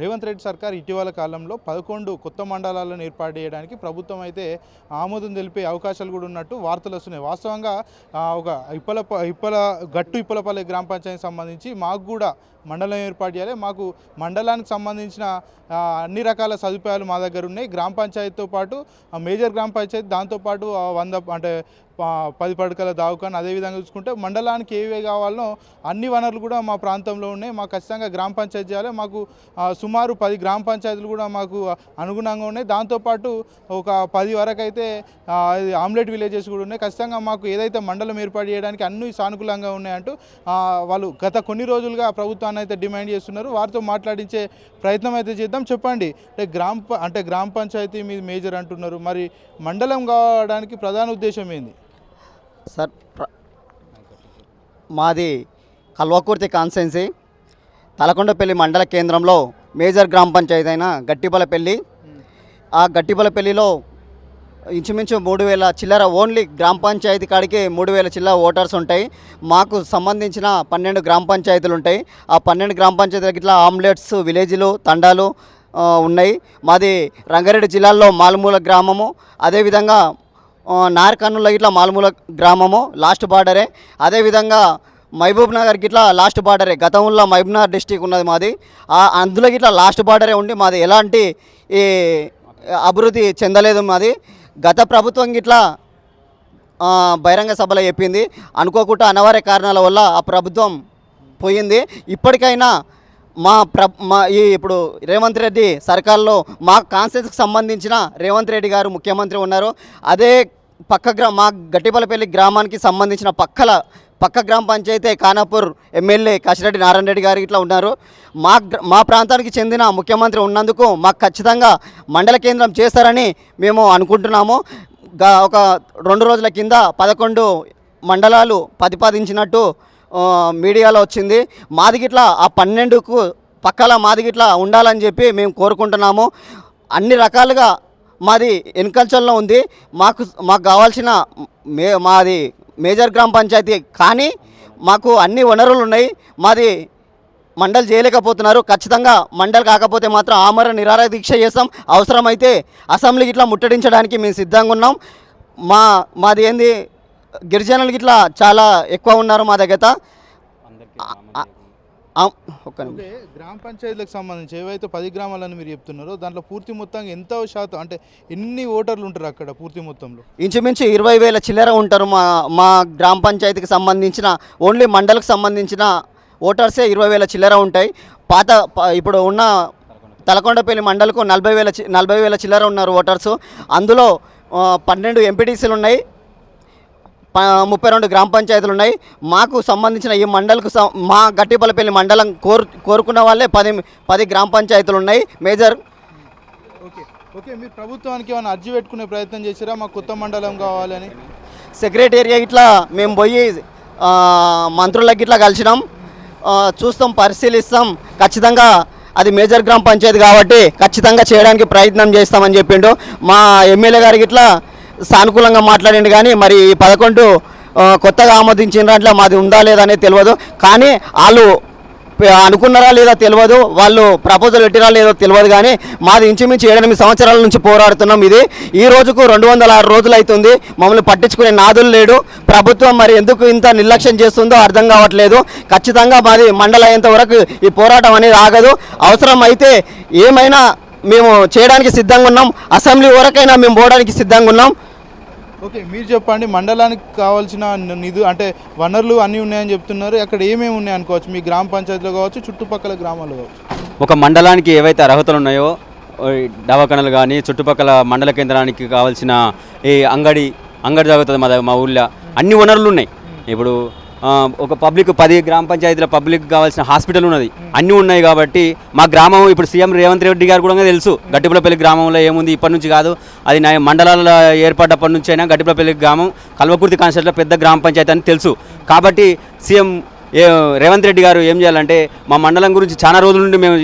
రేవంత్ రెడ్డి సర్కార్ ఇటీవల కాలంలో 11 కొత్త మండలాలను ఏర్పాటు చేయడానికి ప్రభుత్వం అయితే ఆమోదం తెలిపే అవకాశాలు కూడా ఉన్నట్టు వార్తలు వస్తున్నాయి. వాస్తవంగా ఒక ఇప్పలపల్లి గ్రామ పంచాయతీకి సంబంధించి మాకు కూడా మండలం ఏర్పాటు చేయాలి, మాకు మండలానికి సంబంధించిన అన్ని రకాల సదుపాయాలు మా దగ్గర ఉన్నాయి. గ్రామ పంచాయతీతో పాటు మేజర్ గ్రామ పంచాయతీ, దాంతోపాటు 10 పడకల దావకాన్, అదేవిధంగా చూసుకుంటే మండలానికి ఏవే కావాలనో అన్ని వనరులు కూడా మా ప్రాంతంలో ఉన్నాయి. మాకు ఖచ్చితంగా గ్రామ పంచాయతీ చేయాలి. మాకు సుమారు 10 గ్రామ పంచాయతీలు కూడా మాకు అనుగుణంగా ఉన్నాయి. దాంతోపాటు ఒక 10 వరకు అయితే ఆమ్లెట్ విలేజెస్ కూడా ఉన్నాయి. ఖచ్చితంగా మాకు ఏదైతే మండలం ఏర్పాటు చేయడానికి అన్ని సానుకూలంగా ఉన్నాయంటూ వాళ్ళు గత కొన్ని రోజులుగా ప్రభుత్వాన్ని అయితే డిమాండ్ చేస్తున్నారు. వారితో మాట్లాడించే ప్రయత్నం అయితే చేద్దాం. చెప్పండి, గ్రామ పంచాయతీ మీ మేజర్ అంటున్నారు, మరి మండలం కావడానికి ప్రధాన ఉద్దేశం ఏంది సార్? మాది కల్వకుర్తి కాన్స్టెన్సీ తలకొండపల్లి మండల కేంద్రంలో మేజర్ గ్రామ పంచాయతీ అయిన గట్టిపలపల్లి. ఆ గట్టిపలపల్లిలో ఇంచుమించు 3000 చిల్లర, ఓన్లీ గ్రామ పంచాయతీ కాడికి 3000 చిల్లర ఓటర్స్ ఉంటాయి. మాకు సంబంధించిన 12 గ్రామ పంచాయతీలు ఉంటాయి. ఆ 12 గ్రామ పంచాయతీలకి ఇట్లా ఆమ్లెట్స్, విలేజ్లు, తండాలు ఉన్నాయి. మాది రంగారెడ్డి జిల్లాలో మాలుమూల గ్రామము, అదేవిధంగా నార్కర్నూలులో ఇట్లా మాలుమూల గ్రామము లాస్ట్ బార్డరే, అదేవిధంగా మహబూబ్ నగర్కి ఇట్లా లాస్ట్ బార్డరే. గతంలో మహబూబ్ నగర్ డిస్టిక్ ఉన్నది మాది, అందులోకి ఇట్లా లాస్ట్ బార్డరే ఉండి మాది ఎలాంటి ఈ అభివృద్ధి చెందలేదు. మాది గత ప్రభుత్వం ఇట్లా బహిరంగ సభలో చెప్పింది, అనుకోకుండా అనివార్య కారణాల వల్ల ఆ ప్రభుత్వం పోయింది. ఇప్పటికైనా ఇప్పుడు రేవంత్ రెడ్డి సర్కార్లో మా కాన్స్టిట్యూన్సీకి సంబంధించిన రేవంత్ రెడ్డి గారు ముఖ్యమంత్రి ఉన్నారు. అదే మా గట్టిపలపల్లి గ్రామానికి సంబంధించిన పక్క గ్రామ పంచాయతీ ఖానాపూర్ ఎమ్మెల్యే కాశిరెడ్డి నారాయణ రెడ్డి గారు ఇట్లా ఉన్నారు. మా ప్రాంతానికి చెందిన ముఖ్యమంత్రి ఉన్నందుకు మాకు ఖచ్చితంగా మండల కేంద్రం చేస్తారని మేము అనుకుంటున్నాము. ఒక 2 రోజుల కింద 11 మండలాలు ప్రతిపాదించినట్టు మీడియాలో వచ్చింది. మాది గిట్లా ఆ 12కు పక్కల మాది గిట్లా ఉండాలని చెప్పి మేము కోరుకుంటున్నాము. అన్ని రకాలుగా మాది ఎన్కల్చర్లో ఉంది. మాకు కావాల్సిన మాది మేజర్ గ్రామ పంచాయతీ, కానీ మాకు అన్ని వనరులు ఉన్నాయి. మాది మండలి చేయలేకపోతున్నారు. ఖచ్చితంగా మండలి కాకపోతే మాత్రం ఆమరణ నిరాహార దీక్ష చేస్తాం. అవసరమైతే అసెంబ్లీకి ఇట్లా ముట్టడించడానికి మేము సిద్ధంగా ఉన్నాం. మాది ఏంది, గిరిజనులకి ఇట్లా చాలా ఎక్కువ ఉన్నారు మా దగ్గర. గ్రామ పంచాయతీలకు సంబంధించి ఏవైతే 10 గ్రామాలని మీరు చెప్తున్నారో దాంట్లో పూర్తి మొత్తంగా ఎంత శాతం, అంటే ఎన్ని ఓటర్లు ఉంటారు అక్కడ పూర్తి మొత్తంలో? ఇంచుమించు 20,000 చిల్లర ఉంటారు. మా గ్రామ పంచాయతీకి సంబంధించిన ఓన్లీ మండలికి సంబంధించిన ఓటర్సే 20,000 చిల్లర ఉంటాయి. ఇప్పుడు ఉన్న తలకొండపల్లి మండలకు 40,000 చిల్లర ఉన్నారు ఓటర్సు. అందులో 12 ఎంపీటీసీలు ఉన్నాయి, 32 గ్రామ పంచాయతీలు ఉన్నాయి. మాకు సంబంధించిన ఈ మండలకు మా గట్టిపలపల్లి మండలం కోరుకున్న వాళ్ళే 10 గ్రామ పంచాయతీలు ఉన్నాయి మేజర్. ఓకే, మీరు ప్రభుత్వానికి ఏమైనా అర్జీ పెట్టుకునే ప్రయత్నం చేసిరా మాకు కొత్త మండలం కావాలని? సెక్రటేరియట్ ఇట్లా మేము పోయి మంత్రులకి ఇట్లా కలిసినాం, చూస్తాం, పరిశీలిస్తాం. ఖచ్చితంగా అది మేజర్ గ్రామ పంచాయతీ కాబట్టి ఖచ్చితంగా చేయడానికి ప్రయత్నం చేస్తామని చెప్పిండు. మా ఎమ్మెల్యే గారికి ఇట్లా సానుకూలంగా మాట్లాడిండు. కానీ మరి 11 కొత్తగా ఆమోదించిన దాంట్లో మాది ఉందా లేదా అనేది తెలియదు. కానీ వాళ్ళు అనుకున్నారా లేదా తెలియదు, వాళ్ళు ప్రపోజల్ పెట్టినా లేదో తెలియదు. కానీ మాది ఇంచుమించు 7-8 సంవత్సరాల నుంచి పోరాడుతున్నాం. ఈ రోజుకు 206 రోజులు అవుతుంది. మమ్మల్ని పట్టించుకునే నాదులు లేడు. ప్రభుత్వం మరి ఎందుకు ఇంత నిర్లక్ష్యం చేస్తుందో అర్థం కావట్లేదు. ఖచ్చితంగా మాది మండలం అయ్యేంత వరకు ఈ పోరాటం అనేది ఆగదు. అవసరం అయితే ఏమైనా మేము చేయడానికి సిద్ధంగా ఉన్నాం. అసెంబ్లీ వరకైనా మేము పోవడానికి సిద్ధంగా ఉన్నాం. ఓకే, మీరు చెప్పండి, మండలానికి కావాల్సిన నిధులు అంటే వనరులు అన్నీ ఉన్నాయని చెప్తున్నారు. అక్కడ ఏమేమి ఉన్నాయి అనుకోవచ్చు? మీ గ్రామ పంచాయతీలో కావచ్చు, చుట్టుపక్కల గ్రామాల్లో కావచ్చు. ఒక మండలానికి ఏవైతే అర్హతలు ఉన్నాయో దవాఖానలు కానీ, చుట్టుపక్కల మండల కేంద్రానికి కావాల్సిన ఈ అంగడి జరుగుతుంది మా ఊళ్ళో. అన్ని వనరులు ఉన్నాయి. ఇప్పుడు ఒక 10 గ్రామ పంచాయతీల పబ్లిక్ కావాల్సిన హాస్పిటల్ ఉన్నది, అన్నీ ఉన్నాయి. కాబట్టి మా గ్రామం ఇప్పుడు సీఎం రేవంత్ రెడ్డి గారు కూడా తెలుసు గట్టిపలపల్లి గ్రామంలో ఏముంది. ఇప్పటి నుంచి కాదు, అది మండలాల ఏర్పడ్డప్పటి నుంచి అయినా గట్టిపలపల్లి గ్రామం కల్వకుర్తి కాన్స్టిట్యూన్సీలో పెద్ద గ్రామ పంచాయతీ అని తెలుసు. కాబట్టి సీఎం రేవంత్ రెడ్డి గారు ఏం చేయాలంటే, మా మండలం గురించి చాలా రోజుల నుండి మేము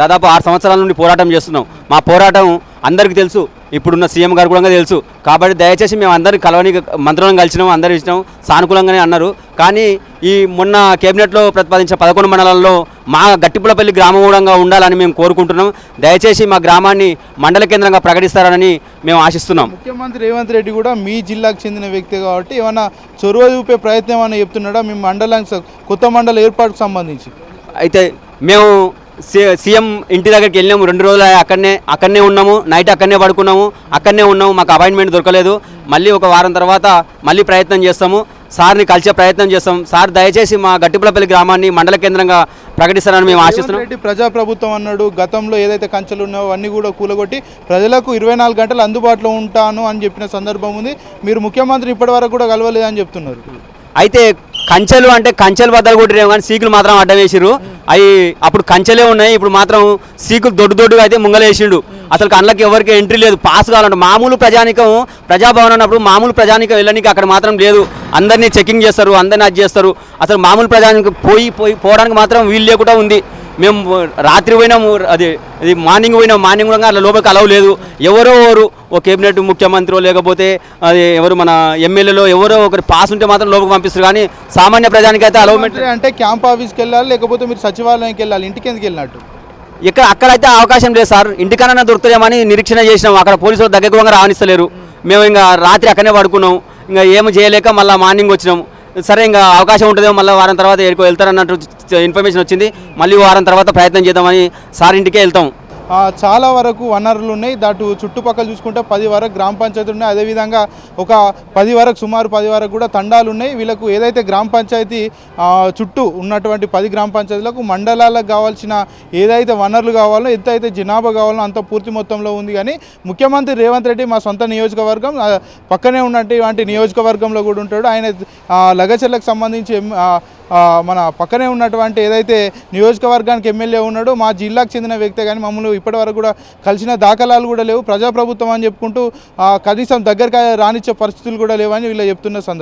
దాదాపు 6 సంవత్సరాల నుండి పోరాటం చేస్తున్నాం. మా పోరాటం అందరికీ తెలుసు. ఇప్పుడున్న సీఎం గారు కూడా తెలుసు. కాబట్టి దయచేసి మేము అందరినీ కలవని మంత్రులను కలిసినాం, అందరూ ఇచ్చినాం, సానుకూలంగానే అన్నారు. కానీ ఈ మొన్న కేబినెట్లో ప్రతిపాదించిన 11 మండలాల్లో మా గట్టిపులపల్లి గ్రామం కూడా ఉండాలని మేము కోరుకుంటున్నాం. దయచేసి మా గ్రామాన్ని మండల కేంద్రంగా ప్రకటిస్తారని మేము ఆశిస్తున్నాం. ముఖ్యమంత్రి రేవంత్ రెడ్డి కూడా మీ జిల్లాకు చెందిన వ్యక్తి కాబట్టి ఏమైనా చొరవ చూపే ప్రయత్నం ఏమైనా చెప్తున్నాడా మీ మండలానికి, కొత్త మండల ఏర్పాటుకు సంబంధించి? అయితే మేము సీఎం ఇంటి దగ్గరికి వెళ్ళినాము, 2 రోజులు అక్కడనే ఉన్నాము, నైట్ అక్కడనే పడుకున్నాము, అక్కడనే ఉన్నాము. మాకు అపాయింట్మెంట్ దొరకలేదు. మళ్ళీ ఒక వారం తర్వాత మళ్ళీ ప్రయత్నం చేస్తాము, సార్ని కలిసే ప్రయత్నం చేస్తాం. సార్ దయచేసి మా గట్టిపులపల్లి గ్రామాన్ని మండల కేంద్రంగా ప్రకటిస్తారని మేము ఆశిస్తున్నాం. రెడ్డి ప్రజాప్రభుత్వం అన్నాడు, గతంలో ఏదైతే కంచెలు ఉన్నాయో అవన్నీ కూడా కూలగొట్టి ప్రజలకు 24 గంటలు అందుబాటులో ఉంటాను అని చెప్పిన సందర్భం ఉంది. మీరు ముఖ్యమంత్రి ఇప్పటి వరకు కూడా కలవలేదని చెప్తున్నారు. అయితే కంచెలు బద్దలు కొట్టిరేమో కానీ సీకులు మాత్రం అడ్డం వేసిర్రు. అవి అప్పుడు కంచెలే ఉన్నాయి, ఇప్పుడు మాత్రం సీకులు దొడ్డుగా అయితే ముంగలేసిండు. అసలు కళ్ళకి ఎవరికి ఎంట్రీ లేదు. పాస్ కావాలంటే మామూలు ప్రజాభవన్ అన్నప్పుడు మామూలు ప్రజానికం వెళ్ళడానికి అక్కడ మాత్రం లేదు. అందరినీ చెకింగ్ చేస్తారు, అందరినీ అది చేస్తారు. అసలు మామూలు ప్రజానికం పోవడానికి మాత్రం వీలు లేకుండా ఉంది. మేము రాత్రి పోయినాము, అది మార్నింగ్ కూడా అట్లా లోపలికి అలవ్ లేదు. ఎవరు ఓ కేబినెట్ ముఖ్యమంత్రి లేకపోతే అది ఎవరు మన ఎమ్మెల్యేలో ఎవరో ఒకరి పాస్ ఉంటే మాత్రం లోపలికి పంపిస్తారు. కానీ సామాన్య ప్రజానికి అయితే అలవ్మెంట్ అంటే క్యాంప్ ఆఫీస్కి వెళ్ళాలి, లేకపోతే మీరు సచివాలయానికి వెళ్ళాలి, ఇంటికి ఎందుకు వెళ్ళినట్టు? అక్కడైతే అవకాశం లేదు సార్. ఇంటికన్నా దొరుకుతాయేమని నిరీక్షణ చేసినాం. అక్కడ పోలీసులు దగ్గర కూడా రానిస్తలేరు. మేము ఇంకా రాత్రి అక్కడనే పడుకున్నాం, ఇంకా ఏమి చేయలేక మళ్ళీ మార్నింగ్ వచ్చినాం. సరే ఇంకా అవకాశం ఉంటుందేమో మళ్ళీ వారం తర్వాత ఎక్కడికో వెళ్తారన్నట్టు ఇన్ఫర్మేషన్ వచ్చింది. మళ్ళీ వారం తర్వాత ప్రయత్నం చేద్దామని సార్ ఇంటికే వెళ్తాం. చాలా వరకు వనరులు ఉన్నాయి. దాటు చుట్టుపక్కల చూసుకుంటే 10 వరకు గ్రామ పంచాయతీలు ఉన్నాయి. అదేవిధంగా ఒక 10 వరకు, సుమారు 10 వరకు కూడా తండాలు ఉన్నాయి. వీళ్ళకు ఏదైతే గ్రామ పంచాయతీ చుట్టూ ఉన్నటువంటి 10 గ్రామ పంచాయతీలకు మండలాలకు కావాల్సిన ఏదైతే వనరులు కావాలో, ఎంతైతే జనాభా కావాలో అంత పూర్తి మొత్తంలో ఉంది. కానీ ముఖ్యమంత్రి రేవంత్ రెడ్డి మా సొంత నియోజకవర్గం పక్కనే ఉన్నటువంటి నియోజకవర్గంలో కూడా ఉంటాడు. ఆయన లగచర్లకు సంబంధించి మన పక్కనే ఉన్నటువంటి ఏదైతే నియోజకవర్గానికి ఎమ్మెల్యే ఉన్నాడో మా జిల్లాకు చెందిన వ్యక్తే, కానీ మమ్మల్ని ఇప్పటివరకు కూడా కలిసిన దాఖలాలు కూడా లేవు. ప్రజాప్రభుత్వం అని చెప్పుకుంటూ కనీసం దగ్గరికి రానిచ్చే పరిస్థితులు కూడా లేవని వీళ్ళు చెప్తున్న సందర్భం.